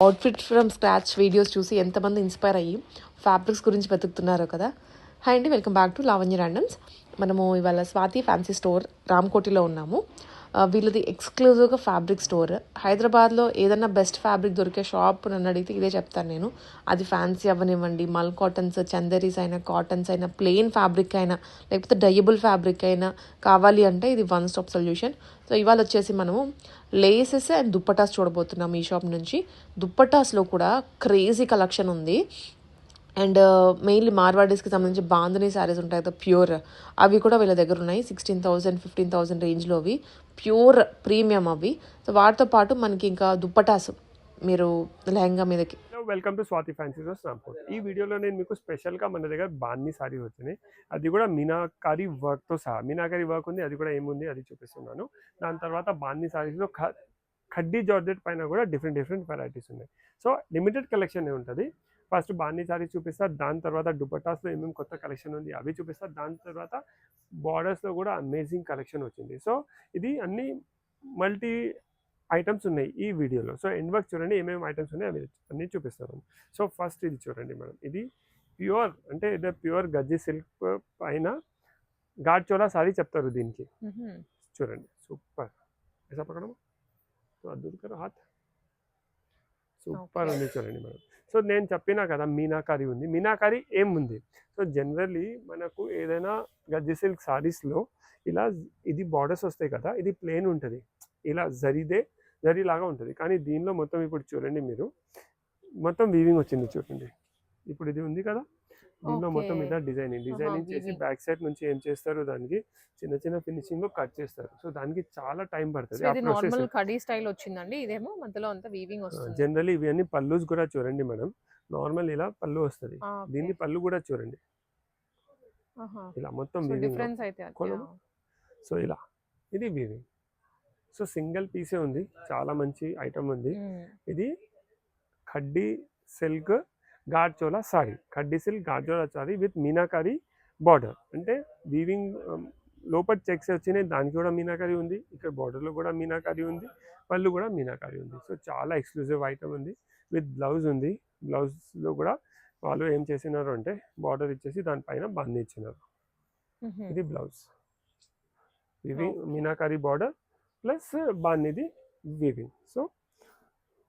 Outfit from scratch videos చూసి ఎంతమంది inspire అయ్యి ఫ్యాబ్రిక్స్ గురించి వెతుకుతున్నారో కదా. హాయ్ అండి, welcome back to Lavanya randoms. మనము ఇవాళ స్వాతి ఫ్యాన్సీ స్టోర్ రామ్కోటిలో ఉన్నాము. వీళ్ళది ఎక్స్క్లూజివ్గా ఫ్యాబ్రిక్ స్టోర్. హైదరాబాద్లో ఏదన్నా బెస్ట్ ఫ్యాబ్రిక్ దొరికే షాప్ నన్ను అడిగితే ఇదే చెప్తాను నేను. అది ఫ్యాన్సీ అవ్వనివ్వండి, మల్ కాటన్స్, చందరీస్ అయినా, కాటన్స్ అయినా, ప్లెయిన్ ఫ్యాబ్రిక్ అయినా, లేకపోతే డయబుల్ ఫ్యాబ్రిక్ అయినా కావాలి అంటే ఇది వన్ స్టాప్ సొల్యూషన్. సో ఇవాళ వచ్చేసి మనము లేసెస్ అండ్ దుప్పటాస్ చూడబోతున్నాం ఈ షాప్ నుంచి. దుప్పటాస్లో కూడా క్రేజీ కలెక్షన్ ఉంది. అండ్ మెయిన్లీ మార్వాడీస్కి సంబంధించి బాంధనీ శారీస్ ఉంటాయి కదా, ప్యూర్, అవి కూడా వీళ్ళ దగ్గర ఉన్నాయి. 16,000 15,000 రేంజ్లో అవి ప్యూర్ ప్రీమియం అవి. సో వాటితో పాటు మనకి ఇంకా దుప్పటాస్ మీరు లెహంగా మీదకి. Welcome to Swathi fancy stores Rampur. ఈ వీడియోలో నేను మీకు స్పెషల్గా మన దగ్గర బాంధనీ సారీ వచ్చినాయి. అది కూడా మీనాకారి వర్క్తో సహా. మీనాకారి వర్క్ ఉంది, అది కూడా ఏముంది అది చూపిస్తున్నాను. దాని తర్వాత బాంధనీ సారీస్లో ఖడ్డీ జార్జెట్ పైన కూడా డిఫరెంట్ వెరైటీస్ ఉన్నాయి. సో లిమిటెడ్ కలెక్షన్ ఉంటుంది. ఫస్ట్ బాంధనీ సారీస్ చూపిస్తా, దాని తర్వాత దుపట్టాస్లో ఏమేమి కొత్త కలెక్షన్ ఉంది అవి చూపిస్తా, దాని తర్వాత బార్డర్స్లో కూడా అమేజింగ్ కలెక్షన్ వచ్చింది. సో ఇది అన్ని మల్టీ ఐటమ్స్ ఉన్నాయి ఈ వీడియోలో. సో ఎండ్ వర్క్ చూడండి, ఏమేమి ఐటమ్స్ ఉన్నాయి అవి అన్నీ చూపిస్తాను. సో ఫస్ట్ ఇది చూడండి మేడం, ఇది ప్యూర్ అంటే ఇది ప్యూర్ గజ్జి సిల్క్ పైన ఘాట్ చోలా సారీ చెప్తారు దీనికి. చూడండి సూపర్, ऐसा पकड़ो तो अद्भुत करो हाथ, సూపర్ ఉంది చూడండి మేడం. సో నేను చెప్పినా కదా మీనాకారి ఉంది. మీనాకారి ఏముంది, సో జనరల్లీ మనకు ఏదైనా గజ్జి సిల్క్ సారీస్లో ఇలా ఇది బార్డర్స్ వస్తాయి కదా, ఇది ప్లెయిన్ ఉంటుంది, ఇలా జరీలాగా ఉంటుంది. కానీ దీనిలో మొత్తం ఇప్పుడు చూడండి మీరు, మొత్తం వీవింగ్ వచ్చింది చూడండి. ఇప్పుడు ఇది ఉంది కదా, దీనిలో మొత్తం ఇలా డిజైనింగ్ చేసి బ్యాక్ సైడ్ నుంచి ఏం చేస్తారు, దానికి చిన్న ఫినిషింగ్ లో కట్ చేస్తారు. సో దానికి చాలా టైం పడుతుంది. జనరల్లీ ఇవి అన్ని పల్లూస్ కూడా చూడండి మేడం, నార్మల్ ఇలా పళ్ళు వస్తుంది. దీన్ని పళ్ళు కూడా చూడండి, ఇలా మొత్తం వీవింగ్. సో ఇలా ఇది వీవింగ్. సో సింగిల్ పీసే ఉంది, చాలా మంచి ఐటమ్ ఉంది. ఇది khaddi silk ghat Chola sorry, khaddi silk ghat Chola sorry with meenakari border. అంటే వీవింగ్ లోపల చెక్స్ వచ్చినాయి, దానికి కూడా మీనాకారి ఉంది, ఇక్కడ బార్డర్లో కూడా మీనాకారి ఉంది, పళ్ళు కూడా మీనాకారి ఉంది. సో చాలా ఎక్స్క్లూజివ్ ఐటమ్ ఉంది. విత్ బ్లౌజ్ ఉంది. బ్లౌజ్లో కూడా వాళ్ళు ఏం చేసినారు అంటే బార్డర్ ఇచ్చేసి దానిపైన బాంధీ ఇచ్చినారు. ఇది blouse, weaving meenakari border plus బాంధీది వీవింగ్. సో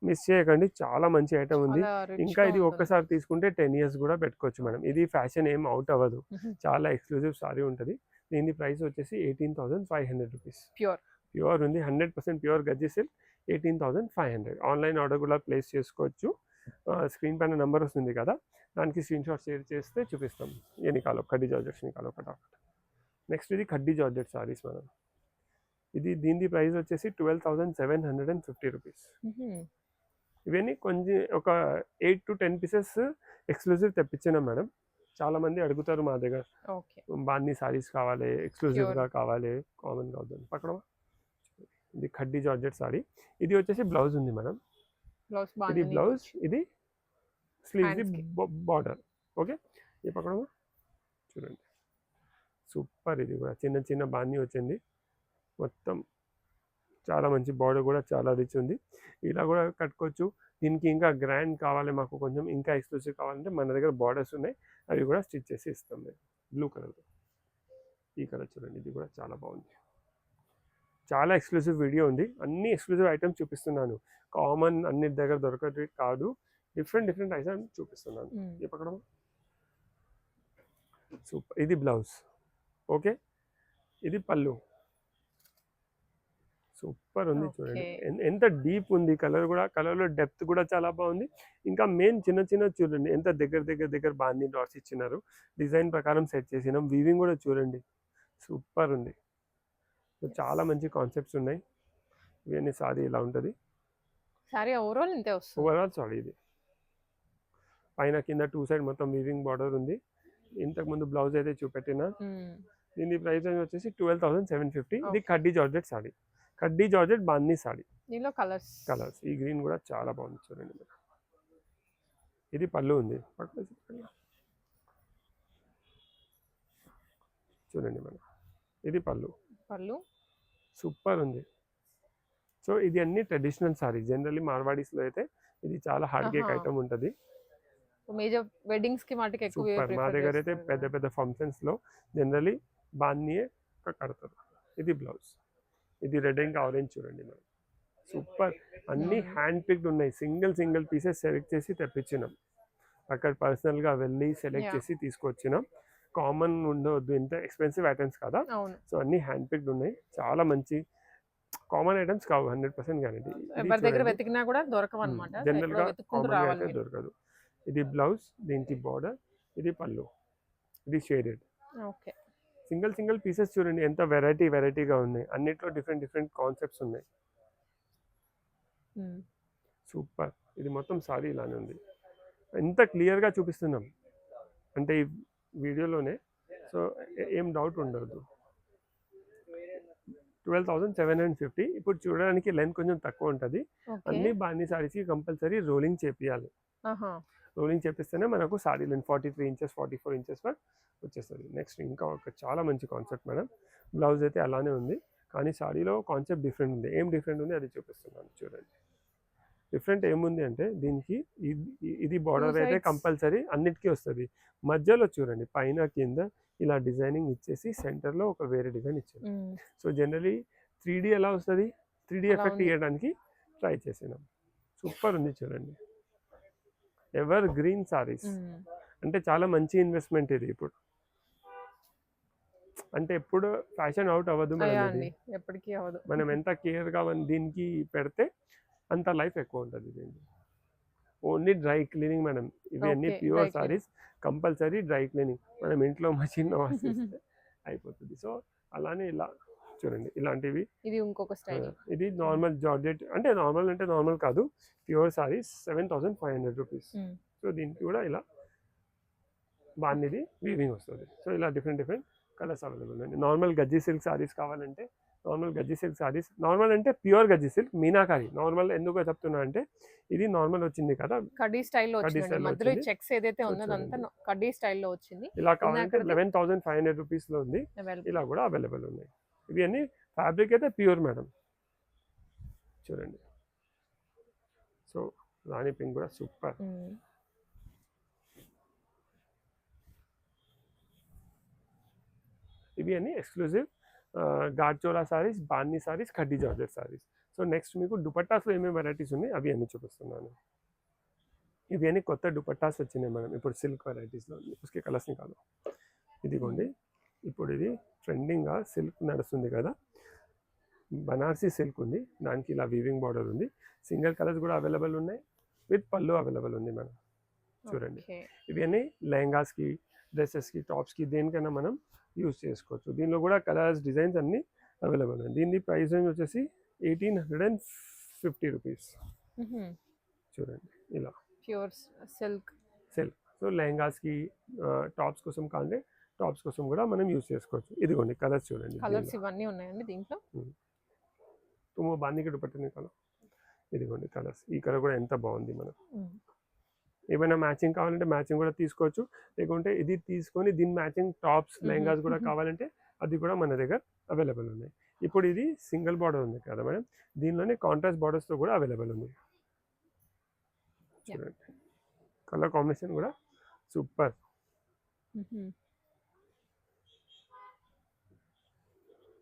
మిస్ చేయకండి, చాలా మంచి ఐటమ్ ఉంది. ఇంకా ఇది ఒక్కసారి తీసుకుంటే 10 years కూడా పెట్టుకోవచ్చు మేడం. ఇది ఫ్యాషన్ ఏం అవుట్ అవ్వదు, చాలా ఎక్స్క్లూజివ్ సారీ ఉంటుంది. దీని ప్రైస్ వచ్చేసి 18,500 రూపీస్. ప్యూర్ ఉంది, 100% ప్యూర్ గజ్జి సిల్క్, 18,500. ఆన్లైన్ ఆర్డర్ కూడా ప్లేస్ చేసుకోవచ్చు. స్క్రీన్ పైన నెంబర్ వస్తుంది కదా, దానికి స్క్రీన్ షాట్ షేర్ చేస్తే చూపిస్తాం. ఏ నికాలో ఖడ్డీ జార్జెట్స్ నికాలో ఫటాఫట్. నెక్స్ట్ ఇది ఖడ్డీ జార్జెట్ సారీస్ మేడం. ఇది దీని ప్రైస్ వచ్చేసి 12,750 రూపీస్. ఇవన్నీ కొంచెం ఒక 8 to 10 పీసెస్ ఎక్స్క్లూజివ్ తెప్పించినాం మేడం. చాలా మంది అడుగుతారు మా దగ్గర, బాంధీ సారీస్ కావాలి, ఎక్స్క్లూజివ్గా కావాలి, కామన్ కావద్దు పక్కన. ఇది ఖడ్డీ జార్జెట్ సారీ. ఇది వచ్చేసి బ్లౌజ్ ఉంది మేడం, ఇది బ్లౌజ్, ఇది స్లీవ్స్ బార్డర్. ఓకే, ఇది పక్కన చూడండి సూపర్. ఇది కూడా చిన్న బాంధీ వచ్చింది, మొత్తం చాలా మంచి బార్డర్ కూడా చాలా రిచ్ ఉంది. ఇలా కూడా కట్టుకోవచ్చు. దీనికి ఇంకా గ్రాండ్ కావాలి, మాకు కొంచెం ఇంకా ఎక్స్క్లూసివ్ కావాలంటే మన దగ్గర బార్డర్స్ ఉన్నాయి, అవి కూడా స్టిచ్ చేసి ఇస్తాం మేము. బ్లూ కలర్తో ఈ కలర్ చూడండి, ఇది కూడా చాలా బాగుంది. చాలా ఎక్స్క్లూసివ్ వీడియో ఉంది, అన్ని ఎక్స్క్లూసివ్ ఐటమ్స్ చూపిస్తున్నాను. కామన్ అన్ని దగ్గర దొరకదు కాదు, డిఫరెంట్ ఐటమ్స్ చూపిస్తున్నాను. ఈ పక్కన సూపర్, ఇది బ్లౌజ్. ఓకే, ఇది పళ్ళు. సూపర్ ఉంది చూడండి, ఎంత డీప్ ఉంది కలర్ కూడా, కలర్లో డెప్త్ కూడా చాలా బాగుంది. ఇంకా మెయిన్ చిన్న చూడండి, ఎంత దగ్గర బాంధీ డాట్స్ ఇచ్చినారు, డిజైన్ ప్రకారం సెట్ చేసినాం. వీవింగ్ కూడా చూడండి సూపర్ ఉంది. చాలా మంచి కాన్సెప్ట్స్ ఉన్నాయి. ఇవన్నీ సారీ ఇలా ఉంటుంది, ఓవరాల్ సారీ. ఇది పైన కింద 2 సైడ్ మొత్తం వీవింగ్ బార్డర్ ఉంది. ఇంతకుముందు బ్లౌజ్ అయితే చూపెట్టిన. దీని ప్రైస్ వచ్చేసి 12,750. ఇది khaddi georgette sorry, khaddi georgette bandhani sorry. దీనిలో కలర్స్ ఈ గ్రీన్ కూడా చాలా బాగుంది చూడండి మేడం. ఇది పళ్ళు ఉంది, చూడండి మేడం, ఇది పళ్ళు సూపర్ ఉంది. సో ఇది అన్ని ట్రెడిషనల్ సారీ. జనరల్లీ మార్వాడీస్లో అయితే ఇది చాలా హార్డ్ కేక్ ఐటమ్ ఉంటుంది. మేజర్ వెడ్డింగ్స్ కి మాటికి ఎక్కువ సూపర్. మా దగ్గర అయితే పెద్ద పెద్ద ఫంక్షన్స్ లో జనరలీ బాన్నీయే కడతారు. ఇది బ్లౌజ్, ఇది రెడ్ ఇంకా ఆరెంజ్ చూడండి మేడం. సూపర్. అన్ని హ్యాండ్ పిక్డ్ ఉన్నాయి. సింగిల్ పీసెస్ సెలెక్ట్ చేసి తెప్పించినాం. అక్కడ పర్సనల్గా వెళ్ళి సెలెక్ట్ చేసి తీసుకొచ్చినాం. కామన్ ఉండవద్దు, ఇంత ఎక్స్పెన్సివ్ ఐటమ్స్ కదా. సో అన్ని హ్యాండ్ పిక్డ్ ఉన్నాయి. చాలా మంచి కామన్ ఐటమ్స్ కావు, 100% గ్యారెంటీ. ఎవరి దగ్గర వెతికినా కూడా దొరకవు అన్నమాట. జనరల్గా కామన్ అయితే దొరకదు. ఇది బ్లౌజ్, దీనికి బార్డర్, ఇది పళ్ళు, ఇది షేడెడ్. ఓకే. సింగిల్ పీసెస్ చూడండి ఎంత వెరైటీగా ఉన్నాయి. అన్నిట్లో డిఫరెంట్ కాన్సెప్ట్స్ ఉన్నాయి. సూపర్. ఇది మొత్తం సారీ ఇలానే ఉంది. ఎంత క్లియర్గా చూపిస్తున్నాం అంటే ఈ వీడియోలోనే, సో ఏం డౌట్ ఉండదు. 12,750. ఇప్పుడు చూడడానికి లెంత్ కొంచెం తక్కువ ఉంటుంది. అన్ని బాందీ సారీస్కి కంపల్సరీ రోలింగ్ చేపియాలి. రోలింగ్ చేపిస్తేనే మనకు సారీ లెంత్ 43 ఇంచెస్ 44 ఇంచెస్ వరకు వచ్చేస్తుంది. నెక్స్ట్ ఇంకా ఒక చాలా మంచి కాన్సెప్ట్ మేడం. బ్లౌజ్ అయితే అలానే ఉంది, కానీ సారీలో కాన్సెప్ట్ డిఫరెంట్ ఉంది. ఏం డిఫరెంట్ ఉంది అది చూపిస్తున్నాను చూడండి. డిఫరెంట్ ఏముంది అంటే దీనికి ఇది బార్డర్ అయితే కంపల్సరీ అన్నిటికీ వస్తుంది. మధ్యలో చూడండి పైన కింద ఇలా డిజైనింగ్ ఇచ్చేసి సెంటర్లో ఒక వేరే డిజైన్ ఇచ్చారు. సో జనరలీ 3D ఎలా వస్తుంది, 3D ఎఫెక్ట్ ఇవ్వడానికి ట్రై చేసినాం. సూపర్ ఉంది చూడండి. ఎవర్ గ్రీన్ సారీస్ అంటే చాలా మంచి ఇన్వెస్ట్మెంట్ ఇది. ఇప్పుడు అంటే ఎప్పుడు ఫ్యాషన్ అవుట్ అవ్వదు, ఎప్పటికీ అవ్వదు. మనం ఎంత కేర్గా దీనికి పెడితే అంత లైఫ్ ఎక్కువ ఉంటుంది దీనికి. Only dry cleaning madam. ఇవి అన్ని pure saris, compulsory dry cleaning. మనం ఇంట్లో మషిన్ వాష్ చేస్తే అయిపోతుంది. సో అలానే ఇలా చూడండి ఇలాంటివి. ఇది ఇంకొక స్టైల్. ఇది నార్మల్ జార్జెట్, అంటే నార్మల్ కాదు, ప్యూర్ సారీస్ 7,500 రూపీస్. సో దీనికి కూడా ఇలా బాన్నీది వీవింగ్ వస్తుంది. సో ఇలా డిఫరెంట్ కలర్స్ అవైలబుల్ అండి. నార్మల్ గజ్జి సిల్క్ సారీస్ కావాలంటే నార్మల్ గజ్జి సిల్క్ సారీస్, నార్మల్ అంటే ప్యూర్ గజ్జి సిల్క్ మీనాకారి. నార్మల్ ఎందుకు చెప్తున్నా అంటే ఇది నార్మల్ వచ్చింది కదా, కడ్డీ స్టైల్లో వచ్చింది. మధ్యలో చెక్స్ ఏదైతే ఉందో అదంతా కడ్డీ స్టైల్లో వచ్చింది. ఇలా కావాలంటే 11,500 రూపీస్లో ఉంది. ఇలా కూడా అవైలబుల్ ఉన్నాయి. ఇవి అన్ని ఫ్యాబ్రిక్ అయితే ప్యూర్ మేడం. చూడండి. సో రాణి పింక్ కూడా సూపర్. ఇవి అన్ని ఎక్స్క్లూజివ్ గాడ్చోలా సారీస్, బాన్నీ saris, khaddi georgette saris. So next మీకు దుపట్టాస్లో ఏమేమి వెరైటీస్ ఉన్నాయి అవి అన్ని చూపిస్తున్నాను. ఇవి అన్ని కొత్త దుపట్టాస్ వచ్చినాయి మేడం ఇప్పుడు సిల్క్ వెరైటీస్లో. ఉస్కే colours Niccolo. ఇదిగోండి, ఇప్పుడు ఇది ట్రెండింగ్గా సిల్క్ నడుస్తుంది కదా, బనారసీ సిల్క్ ఉంది. దానికి ఇలా వీవింగ్ బార్డర్ ఉంది. సింగిల్ కలర్స్ కూడా అవైలబుల్ ఉన్నాయి, విత్ పళ్ళు అవైలబుల్ ఉంది మేడం. చూడండి, ఇవి అన్ని లెహంగాస్కి, డ్రెస్సెస్కి, టాప్స్కి దేనికైనా మనం యూజ్ చేసుకోవచ్చు. దీనిలో కూడా కలర్స్, డిజైన్స్ అన్నీ అవైలబుల్ ఉంది. దీని ప్రైస్ రేంజ్ వచ్చేసి 1,850 రూపీస్. చూడండి ఇలా ప్యూర్ సిల్క్. సో లెహంగాస్కి, టాప్స్ కోసం కావాలంటే టాప్స్ కోసం కూడా మనం యూజ్ చేసుకోవచ్చు. ఇదిగోండి కలర్స్ చూడండి. కలర్స్ ఇవన్నీ ఉన్నాయండి దీంట్లో. తుమ్ము బాన్నీకి దుపట్టా కలర్. ఇదిగోండి కలర్స్. ఈ కలర్ కూడా ఎంత బాగుంది మనం. ఏమైనా మ్యాచింగ్ కావాలంటే మ్యాచింగ్ కూడా తీసుకోవచ్చు, లేకుంటే ఇది తీసుకొని దీని మ్యాచింగ్ టాప్స్, లెహంగాస్ కూడా కావాలంటే అది కూడా మన దగ్గర అవైలబుల్ ఉన్నాయి. ఇప్పుడు ఇది సింగిల్ బార్డర్ ఉంది కదా మేడం, దీనిలోనే కాంట్రాస్ట్ బార్డర్స్తో కూడా అవైలబుల్ ఉంది. చూడండి కలర్ కాంబినేషన్ కూడా సూపర్.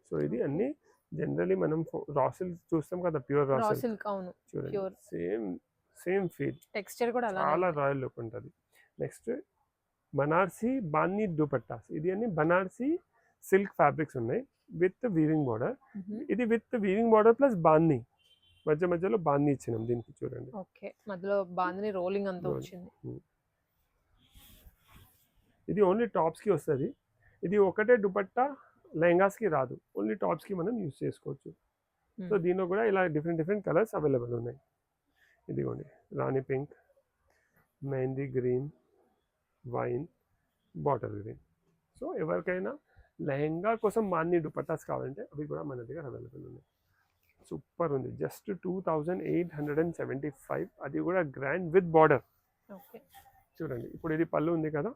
సో ఇది అన్ని జనరలీ మనం రా సిల్క్ చూస్తాం కదా, ప్యూర్ రా సిల్క్. చూడండి సేమ్ ఫీల్, టెక్స్చర్ కూడా చాలా రాయల్ లుక్ ఉంటుంది. నెక్స్ట్ బనార్సీ బాన్నీ దుపట్టాస్. ఇది అన్ని బనార్సీ సిల్క్ ఫ్యాబ్రిక్స్ ఉన్నాయి విత్ వీవింగ్ బార్డర్. ఇది విత్ వీవింగ్ బార్డర్ ప్లస్ బాన్నీ, మధ్యలో బాన్నీ ఇచ్చినాం దీనికి. చూడండి ఓకే, మధ్యలో బాన్నీ రోలింగ్ అంతా వచ్చింది. ఇది ఓన్లీ టాప్స్కి వస్తుంది. ఇది ఒకటే దుపట్టా లెహంగాస్కి రాదు, ఓన్లీ టాప్స్కి మనం యూజ్ చేసుకోవచ్చు. సో దీనిలో కూడా ఇలా డిఫరెంట్ కలర్స్ అవైలబుల్ ఉన్నాయి. ఇదిగోండి rani pink, mehndi green, wine, bottle green. So ఎవరికైనా లెహంగా కోసం బాన్నీ దుపట్టాస్ కావాలంటే అవి కూడా మన దగ్గర అవైలబుల్ ఉన్నాయి. సూపర్ ఉంది. జస్ట్ 2,875, అది కూడా గ్రాండ్ విత్ బార్డర్. చూడండి ఇప్పుడు ఇది పళ్ళు ఉంది కదా,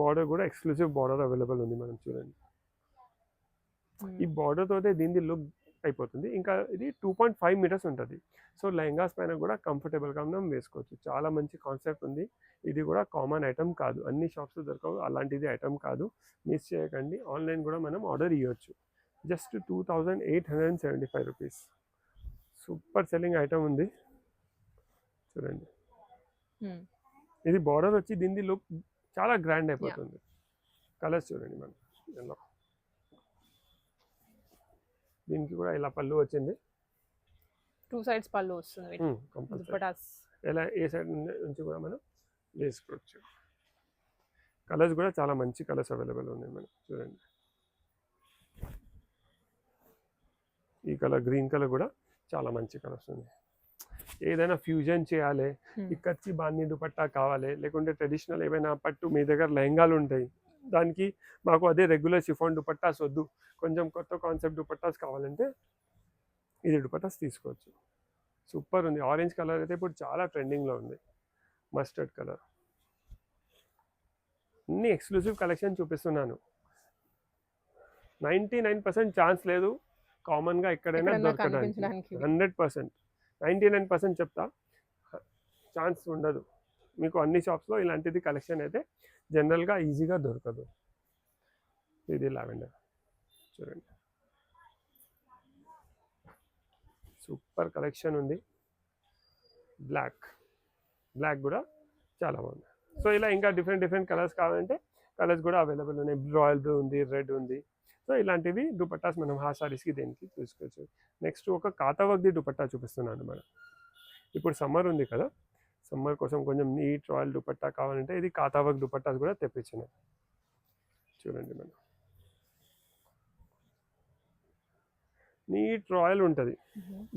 బార్డర్ కూడా ఎక్స్క్లూజివ్ బార్డర్ అవైలబుల్ ఉంది మనం. చూడండి ఈ బార్డర్ తోటే దీని లుక్ అయిపోతుంది. ఇంకా ఇది 2.5 మీటర్స్ ఉంటుంది. సో లెహంగాస్ పైన కూడా కంఫర్టబుల్గా మనం వేసుకోవచ్చు. చాలా మంచి కాన్సెప్ట్ ఉంది. ఇది కూడా కామన్ ఐటమ్ కాదు, అన్ని షాప్స్లో దొరకవు, అలాంటిది ఐటమ్ కాదు, మిస్ చేయకండి. ఆన్లైన్ కూడా మనం ఆర్డర్ ఇవ్వచ్చు. Just 2875 rupees. Super selling item ఉంది చూడండి. ఇది బార్డర్ వచ్చి దీని లుక్ చాలా గ్రాండ్ అయిపోతుంది. కలర్స్ చూడండి మనం ఎలా, దీనికి కూడా ఇలా పళ్ళు వచ్చింది, 2 సైడ్స్ పళ్ళు వస్తుంది. ఇలా ఏ సైడ్ నుంచి కూడా మనం వేసుకోవచ్చు. కలర్స్ కూడా చాలా మంచి కలర్స్ అవైలబుల్ ఉన్నాయి మనకి చూడండి. ఈ కలర్ గ్రీన్ కలర్ కూడా చాలా మంచి కలర్స్ ఉన్నాయి. ఏదైనా ఫ్యూజన్ చేయాలి, ఇక్కచ్చి బాందీ దుపట్టా కావాలి, లేకుంటే ట్రెడిషనల్ ఏమైనా పట్టు మీ దగ్గర లెహంగాలు ఉంటాయి, దానికి మాకు అదే రెగ్యులర్ షిఫాన్ దుపట్టాస్ వద్దు, కొంచెం కొత్త కాన్సెప్ట్ దుపట్టాస్ కావాలంటే ఇది దుపట్టాస్ తీసుకోవచ్చు. సూపర్ ఉంది. ఆరెంజ్ కలర్ అయితే ఇప్పుడు చాలా ట్రెండింగ్లో ఉంది, మస్టర్డ్ కలర్. అన్ని ఎక్స్క్లూసివ్ కలెక్షన్ చూపిస్తున్నాను. 99% ఛాన్స్ లేదు కామన్గా ఎక్కడైనా దొరకడానికి. 100%, 99% చెప్తా, ఛాన్స్ ఉండదు మీకు. అన్ని షాప్స్లో ఇలాంటిది కలెక్షన్ అయితే జనరల్గా ఈజీగా దొరకదు. ఇది లావెండర్ చూడండి, సూపర్ కలెక్షన్ ఉంది. బ్లాక్ కూడా చాలా బాగుంది. సో ఇలా ఇంకా డిఫరెంట్ కలర్స్ కావాలంటే కలర్స్ కూడా అవైలబుల్ ఉన్నాయి. రాయల్ బ్లూ ఉంది, రెడ్ ఉంది. సో ఇలాంటివి దుపట్టాస్ మనం హాఫ్ సారీస్కి దేనికి చూసుకోవచ్చు. నెక్స్ట్ ఒక కాతావర్క్ది దుపట్టా చూపిస్తున్నాను మేడం. ఇప్పుడు సమ్మర్ ఉంది కదా, సమ్మర్ కోసం కొంచెం నీట్ రాయల్ దుపట్టా కావాలంటే ఇది కాతావర్క్ దుపట్టాస్ కూడా తెప్పించిన చూడండి మేడం. నీట్ రాయల్ ఉంటుంది,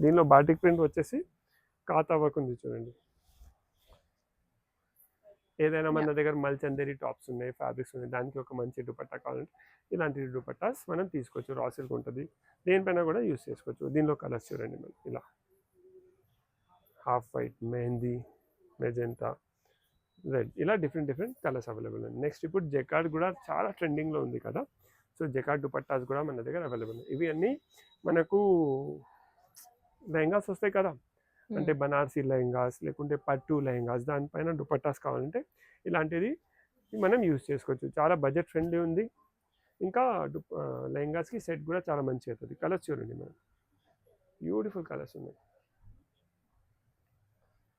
దీనిలో బాటిక్ ప్రింట్ వచ్చేసి కాతావర్క్ ఉంది చూడండి. ఏదైనా మన దగ్గర మల్చందేరి టాప్స్ ఉన్నాయి, ఫ్యాబ్రిక్స్ ఉన్నాయి, దానికి ఒక మంచి దుపట్టా కావాలంటే ఇలాంటి దుపట్టాస్ మనం తీసుకోవచ్చు. రా సిల్క్ ఉంటుంది, దేనిపైన కూడా యూస్ చేసుకోవచ్చు. దీనిలో కలర్స్ చూడండి మనం, ఇలా half white, mehndi, magenta, red, ఇలా డిఫరెంట్ కలర్స్ అవైలబుల్ ఉంది. నెక్స్ట్ ఇప్పుడు జెకార్డ్ కూడా చాలా ట్రెండింగ్లో ఉంది కదా, సో జెకార్డ్ దుపట్టాస్ కూడా మన దగ్గర అవైలబుల్ ఉన్నాయి. ఇవి అన్నీ మనకు లెహంగాస్ వస్తాయి కదా, అంటే బనారసీ లెహంగాస్ లేకుంటే పట్టు లెహంగాస్, దానిపైన దుపట్టాస్ కావాలంటే ఇలాంటిది మనం యూస్ చేసుకోవచ్చు. చాలా బడ్జెట్ ఫ్రెండ్లీ ఉంది. ఇంకా లెహంగాస్కి సెట్ కూడా చాలా మంచి అవుతుంది. కలర్స్ చూడండి మనం, బ్యూటిఫుల్ కలర్స్ ఉన్నాయి,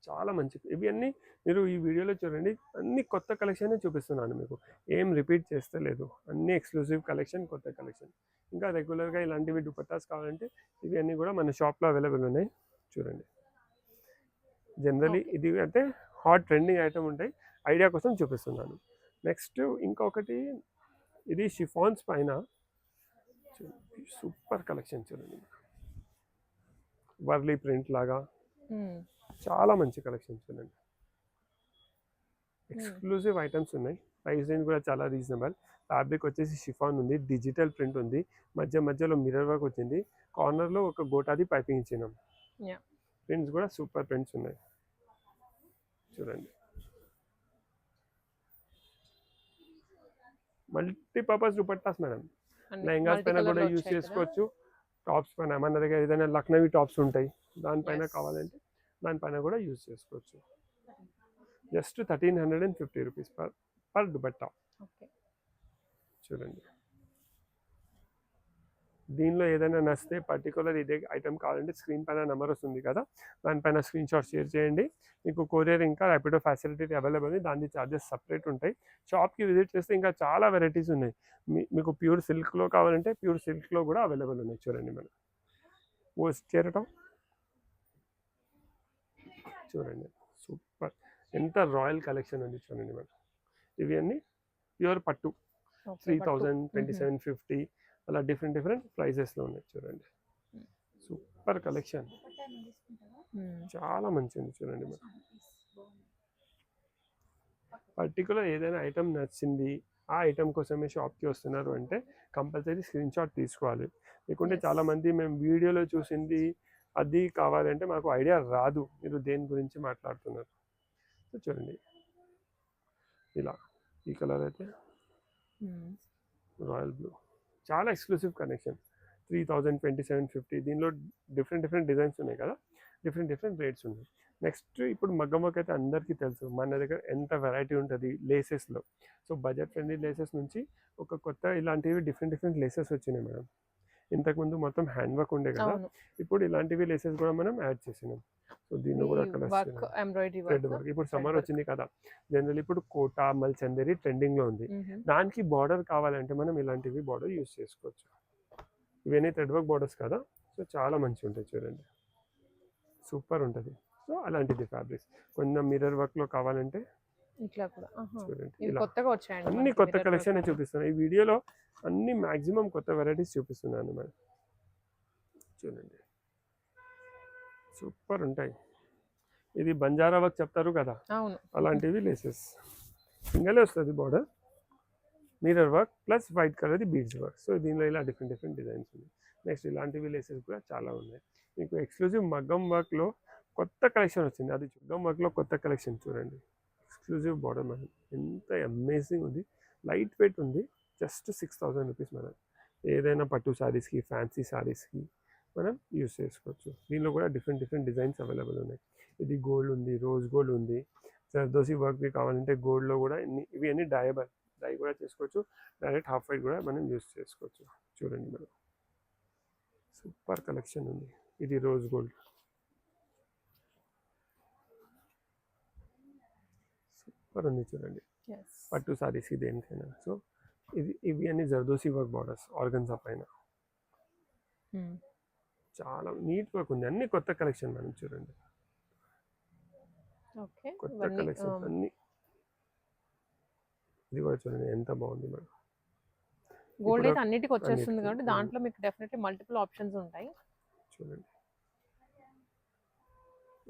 చాలా మంచి. ఇవి అన్నీ మీరు ఈ వీడియోలో చూడండి, అన్ని కొత్త కలెక్షన్ చూపిస్తున్నాను మీకు, ఏం రిపీట్ చేస్తలేదు. అన్ని ఎక్స్క్లూసివ్ కలెక్షన్, కొత్త కలెక్షన్. ఇంకా రెగ్యులర్గా ఇలాంటివి దుపట్టాస్ కావాలంటే ఇవి అన్నీ కూడా మన షాప్లో అవైలబుల్ ఉన్నాయి చూడండి. జనరలీ ఇది అంటే హాట్ ట్రెండింగ్ ఐటమ్ ఉంటాయి, ఐడియా కోసం చూపిస్తున్నాను. నెక్స్ట్ ఇంకొకటి, ఇది షిఫాన్స్ పైన సూపర్ కలెక్షన్ చూడండి, వర్లీ ప్రింట్ లాగా చాలా మంచి కలెక్షన్ చూడండి. ఎక్స్క్లూసివ్ ఐటమ్స్ ఉన్నాయి, ప్రైస్ రేంజ్ కూడా చాలా రీజనబుల్. ఫ్యాబ్రిక్ వచ్చేసి షిఫాన్ ఉంది, డిజిటల్ ప్రింట్ ఉంది, మధ్యలో మిర్రర్ వర్క్ వచ్చింది, కార్నర్లో ఒక గోటాది పైపింగ్ ఇచ్చినాం. ప్రింట్స్ కూడా సూపర్ ప్రింట్స్ ఉన్నాయి చూడండి. మల్టీపర్పస్ దుపట్టాస్ మేడం, లెహంగాస్ పైన కూడా యూజ్ చేసుకోవచ్చు, టాప్స్ పైన మన దగ్గర ఏదైనా లక్నవీ టాప్స్ ఉంటాయి, దానిపైన కావాలంటే దానిపైన కూడా యూజ్ చేసుకోవచ్చు. జస్ట్ 1350 రూపీస్ పర్ దుపట్టా చూడండి. దీనిలో ఏదైనా నచ్చితే పర్టికులర్ ఇదే ఐటమ్ కావాలంటే స్క్రీన్ పైన నెంబర్ వస్తుంది కదా, దానిపైన స్క్రీన్ షాట్ షేర్ చేయండి. మీకు కొరియర్ ఇంకా ర్యాపిడో ఫెసిలిటీ అవైలబుల్ ఉంది, దాని చార్జెస్ సపరేట్ ఉంటాయి. షాప్కి విజిట్ చేస్తే ఇంకా చాలా వెరైటీస్ ఉన్నాయి. మీకు ప్యూర్ సిల్క్లో కావాలంటే ప్యూర్ సిల్క్లో కూడా అవైలబుల్ ఉన్నాయి చూడండి. మనం చేరటం చూడండి, సూపర్, ఎంత రాయల్ కలెక్షన్ ఉంది చూడండి మేడం. ఇవి అన్నీ ప్యూర్ పట్టు, 3000, 2750 అలా డిఫరెంట్ ప్రైజెస్లో ఉన్నాయి చూడండి. సూపర్ కలెక్షన్, చాలా మంచిది చూడండి మేడం. పర్టికులర్ ఏదైనా ఐటమ్ నచ్చింది, ఆ ఐటమ్ కోసమే షాప్కి వస్తున్నారు అంటే కంపల్సరీ స్క్రీన్ షాట్ తీసుకోవాలి. లేకుంటే చాలామంది మేము వీడియోలో చూసింది అది కావాలంటే మాకు ఐడియా రాదు, మీరు దేని గురించి మాట్లాడుతున్నారు. సో చూడండి, ఇలా ఈ కలర్ అయితే రాయల్ బ్లూ, చాలా ఎక్స్క్లూసివ్ కలెక్షన్. 3000, 2750. దీనిలో డిఫరెంట్ డిజైన్స్ ఉన్నాయి కదా, డిఫరెంట్ రేట్స్ ఉన్నాయి. నెక్స్ట్ ఇప్పుడు మగ్గం వర్క్ అయితే అందరికీ తెలుసు, మన దగ్గర ఎంత వెరైటీ ఉంటుంది లేసెస్లో. సో బడ్జెట్ ఫ్రెండ్లీ లేసెస్ నుంచి ఒక కొత్త ఇలాంటివి డిఫరెంట్ లేసెస్ వచ్చినాయి మేడం. ఇంతకుముందు మొత్తం హ్యాండ్ వర్క్ ఉండే కదా, ఇప్పుడు ఇలాంటివి లేసెస్ కూడా మనం యాడ్ చేసినాం. సో దీనిలో కూడా థ్రెడ్ వర్క్. ఇప్పుడు సమ్మర్ వచ్చింది కదా, జనరల్ ఇప్పుడు కోటా మల్చందేరి ట్రెండింగ్లో ఉంది. దానికి బార్డర్ కావాలంటే మనం ఇలాంటివి బార్డర్ యూస్ చేసుకోవచ్చు. ఇవన్నీ థ్రెడ్ వర్క్ బార్డర్స్ కదా, సో చాలా మంచిగా ఉంటాయి చూడండి, సూపర్ ఉంటుంది. సో అలాంటిది ఫ్యాబ్రిక్స్. కొంచెం మిర్రర్ వర్క్లో కావాలంటే ఇట్లా కూడా చూడండి, ఇలా కొత్తగా వచ్చాయండి, అన్ని కొత్త కలెక్షన్ చూపిస్తున్నాను ఈ వీడియోలో. అన్ని మాక్సిమం కొత్త వెరైటీస్ చూపిస్తున్నాను మేడం. చూడండి సూపర్ ఉంటాయి. ఇది బంజారా వర్క్ చెప్తారు కదా, అలాంటివి లేసెస్. సింగలే వస్తుంది border, mirror work plus white కలర్ది బీడ్స్ వర్క్. సో దీనిలో ఇలా డిఫరెంట్ డిజైన్స్ ఉన్నాయి. నెక్స్ట్ ఇలాంటివి లేసెస్ కూడా చాలా ఉన్నాయి. మీకు ఎక్స్క్లూజివ్ మగ్గం వర్క్లో కొత్త కలెక్షన్ వచ్చింది, అది మగ్గం వర్క్లో కొత్త కలెక్షన్ చూడండి. ఎక్స్క్లూజివ్ బార్డర్ మేడం, ఎంత అమేజింగ్ ఉంది, లైట్ వెయిట్ ఉంది. Just 6000 rupees madam. ఏదైనా పట్టు శారీస్కి, ఫ్యాన్సీ శారీస్కి మనం యూస్ చేసుకోవచ్చు. దీనిలో కూడా డిఫరెంట్ డిజైన్స్ అవైలబుల్ ఉన్నాయి. ఇది గోల్డ్ ఉంది, రోజ్ గోల్డ్ ఉంది, జర్దోసి వర్క్వి కావాలంటే గోల్డ్లో కూడా ఇవి అన్ని డయబుల్, డై కూడా చేసుకోవచ్చు. డైరెక్ట్ హాఫ్ వైట్ కూడా మనం యూస్ చేసుకోవచ్చు. చూడండి మేడం, సూపర్ కలెక్షన్ ఉంది. ఇది రోజ్ గోల్డ్, సూపర్ ఉంది చూడండి, పట్టు శారీస్కి దేనికైనా. సో ఇవి అన్ని జర్దోసి వర్క్ బార్డర్స్ ఆర్గన్జా పైన, చాలా నీట్ వర్క్ ఉంది. అన్ని కొత్త కలెక్షన్ మనం చూడండి, కొత్త కలెక్షన్ అన్ని. ఇది కూడా చూడండి ఎంత బాగుంది మేడం. గోల్డ్ అయితే అన్నిటికి వచ్చేస్తుంది కాబట్టి దాంట్లో మీకు డెఫినెట్లీ మల్టిపుల్ ఆప్షన్స్ ఉంటాయి. చూడండి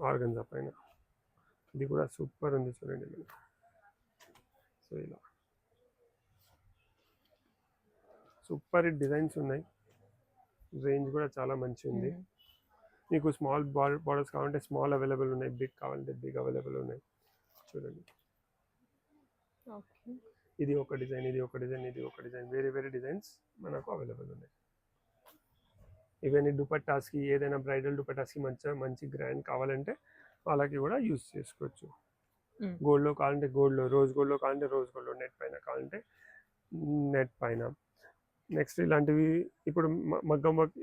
ఆర్గన్జా పైన, ఇది కూడా సూపర్ ఉంది చూడండి మేడం. సో ఇలా సూపర్ డిజైన్స్ ఉన్నాయి. రేంజ్ కూడా చాలా మంచి ఉంది. మీకు స్మాల్ బార్డర్స్ కావాలంటే స్మాల్ అవైలబుల్ ఉన్నాయి, బిగ్ కావాలంటే బిగ్ అవైలబుల్ ఉన్నాయి. చూడండి ఇది ఒక డిజైన్, ఇది ఒక డిజైన్, ఇది ఒక డిజైన్, వేరే డిజైన్స్ మనకు అవైలబుల్ ఉన్నాయి. ఇవన్నీ దుపట్టాస్కి, ఏదైనా బ్రైడల్ దుపట్టాస్కి మంచి గ్రాండ్ కావాలంటే వాళ్ళకి కూడా యూస్ చేసుకోవచ్చు. గోల్డ్లో కావాలంటే గోల్డ్లో, రోజ్ గోల్డ్లో కావాలంటే రోజ్ గోల్డ్లో, నెట్ పైన కావాలంటే నెట్ పైన. నెక్స్ట్ ఇలాంటివి ఇప్పుడు మగ్గం వర్క్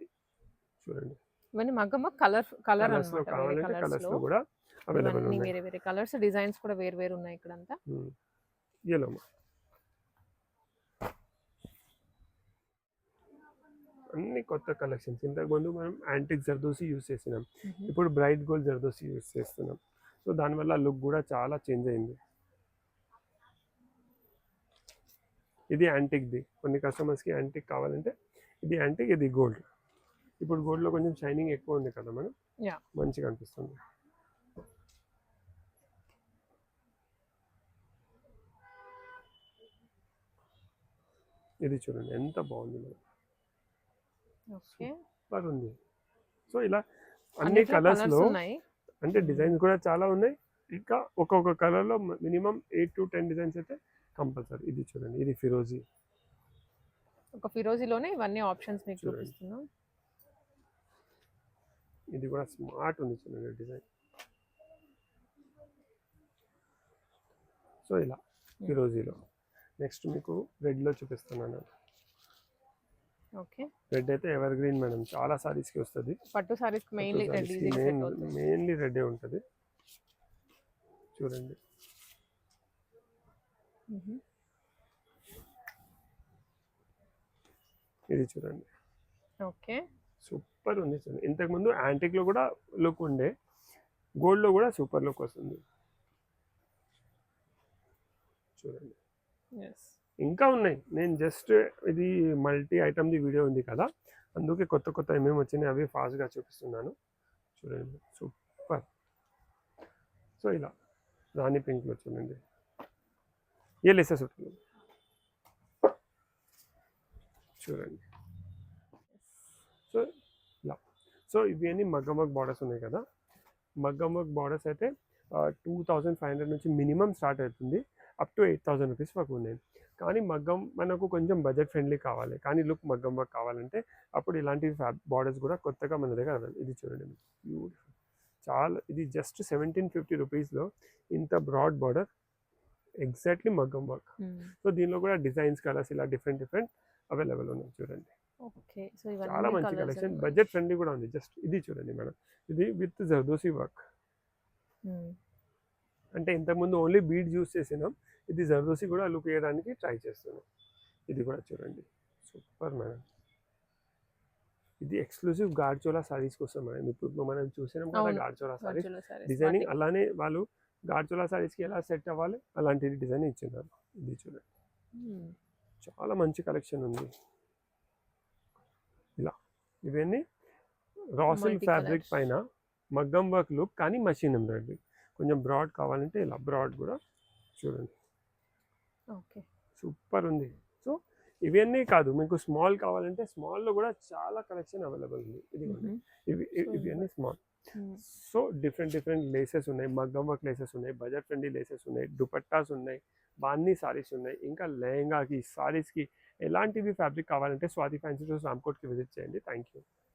చూడండి, ఇవన్నీ మగ్గం కలర్ అన్నమాట, కావాలంటే కలర్స్ లో కూడా అవైలబుల్ ఉన్నాయి. వేరే కలర్స్, డిజైన్స్ కూడా వేరు ఉన్నాయి ఇక్కడ అంతా. ఎల్లో అన్ని కొత్త కలెక్షన్స్. ఇంతకుముందు మనం యాంటిక్ జర్దోసి యూస్ చేసినాం, ఇప్పుడు బ్రైట్ గోల్డ్ జర్దోసి యూస్ చేస్తున్నాం. సో దానివల్ల లుక్ కూడా చాలా చేంజ్ అయింది. ఇది యాంటిక్ది, కొన్ని కస్టమర్స్కి యాంటిక్ కావాలంటే ఇది యాంటిక్, ఇది గోల్డ్. ఇప్పుడు గోల్డ్లో కొంచెం షైనింగ్ ఎక్కువ ఉంది కదా మనం, మంచిగా అనిపిస్తుంది. ఇది చూడండి ఎంత బాగుంది మేడం, సూపర్ ఉంది. సో ఇలా అన్ని కలర్స్లో అంటే డిజైన్స్ కూడా చాలా ఉన్నాయి. ఇంకా ఒక్కొక్క కలర్లో మినిమం 8 to 10 డిజైన్స్ అయితే కంపల్సరీ. ఇది చూడండి, ఇది ఫిరోజీ, ఒక ఫిరోజీలోనే ఇవన్నీ ఆప్షన్స్ మీకు చూపిస్తున్నాం. ఇది కూడా స్మార్ట్ ఉంది చూడండి డిజైన్. సో ఇలా ఫిరోజీలో. నెక్స్ట్ మీకు రెడ్లో చూపిస్తున్నాను. ఓకే, రెడ్ అయితే ఎవర్ గ్రీన్ మేడం, చాలా సారీస్కి వస్తుంది. పట్టు సారీస్ మెయిన్లీ రెడ్డే ఉంటుంది. చూడండి ఇది చూడండి, ఓకే సూపర్ ఉంది చూడండి. ఇంతకుముందు యాంటిక్లో కూడా లుక్ ఉండే, గోల్డ్లో కూడా సూపర్ లుక్ వస్తుంది చూడండి. ఇంకా ఉన్నాయి, నేను జస్ట్ ఇది మల్టీ ఐటమ్ది వీడియో ఉంది కదా, అందుకే కొత్త ఏమేమి వచ్చినాయి అవి ఫాస్ట్గా చూపిస్తున్నాను. చూడండి సూపర్. సో ఇలా రాణి పింక్లో చూడండి, ఏ లేసెస్ ఉంటుంది చూడండి. సో ఇలా, సో ఇవి అన్ని మగ్గం వర్క్ బార్డర్స్ ఉన్నాయి కదా. మగ్గం వర్క్ బార్డర్స్ అయితే 2500 నుంచి మినిమం స్టార్ట్ అవుతుంది, అప్ టు 8000 రూపీస్ వరకు ఉన్నాయి. కానీ మగ్గం మనకు కొంచెం బడ్జెట్ ఫ్రెండ్లీ కావాలి, కానీ లుక్ మగ్గం వర్క్ కావాలంటే అప్పుడు ఇలాంటి బార్డర్స్ కూడా కొత్తగా మన దగ్గర available. ఇది చూడండి బ్యూటిఫుల్, చాలా, ఇది జస్ట్ 1750 రూపీస్లో ఇంత బ్రాడ్ బార్డర్, ఎగ్జాక్ట్లీ మగ్గం వర్క్. సో దీనిలో కూడా డిజైన్స్, కలర్స్ ఇలా డిఫరెంట్ అవైలబుల్ ఉన్నాయి చూడండి. ఓకే, సో చాలా మంచి కలెక్షన్, బడ్జెట్ ఫ్రెండ్లీ కూడా ఉంది. జస్ట్ ఇది చూడండి మేడం, ఇది విత్ జర్దోసి వర్క్. అంటే ఇంతకుముందు ఓన్లీ బీడ్ యూస్ చేసినాం, ఇది జర్దోసి కూడా లుక్ వేయడానికి ట్రై చేస్తున్నాం. ఇది కూడా చూడండి, సూపర్ మేడం. ఇది ఎక్స్క్లూజివ్ గాడ్చోలా సారీస్ కోసం మేడం. ఇప్పుడు మనం చూసినాం కదా గాడ్చోలా సారీస్ డిజైనింగ్, అలానే వాళ్ళు గాడ్చోలా సారీస్కి ఎలా సెట్ అవ్వాలి అలాంటి డిజైన్ ఇచ్చినారు. ఇది చూడండి, చాలా మంచి కలెక్షన్ ఉంది. ఇలా ఇవన్నీ రాసిల్ ఫ్యాబ్రిక్ పైన మగ్గం వర్క్ లుక్, కానీ మషిన్ ఎంబ్రాయిడరీ. కొంచెం బ్రాడ్ కావాలంటే ఇలా బ్రాడ్ కూడా చూడండి, ఓకే సూపర్ ఉంది. సో ఇవన్నీ కాదు, మీకు స్మాల్ కావాలంటే స్మాల్లో కూడా చాలా కలెక్షన్ అవైలబుల్ ఉంది. ఇవన్నీ స్మాల్. సో డిఫరెంట్ లేసెస్ ఉన్నాయి, మగ్గం వర్క్ లేసెస్ ఉన్నాయి, బడ్జెట్ ఫ్రెండ్లీ లేసెస్ ఉన్నాయి, దుపట్టాస్ ఉన్నాయి, బాన్నీ సారీస్ ఉన్నాయి, ఇంకా లెహంగాకి సారీస్కి ఎలాంటివి ఫ్యాబ్రిక్ కావాలంటే స్వాతి ఫ్యాన్సీ స్టోర్స్ రామ్కోట్కి విజిట్ చేయండి. Thank you.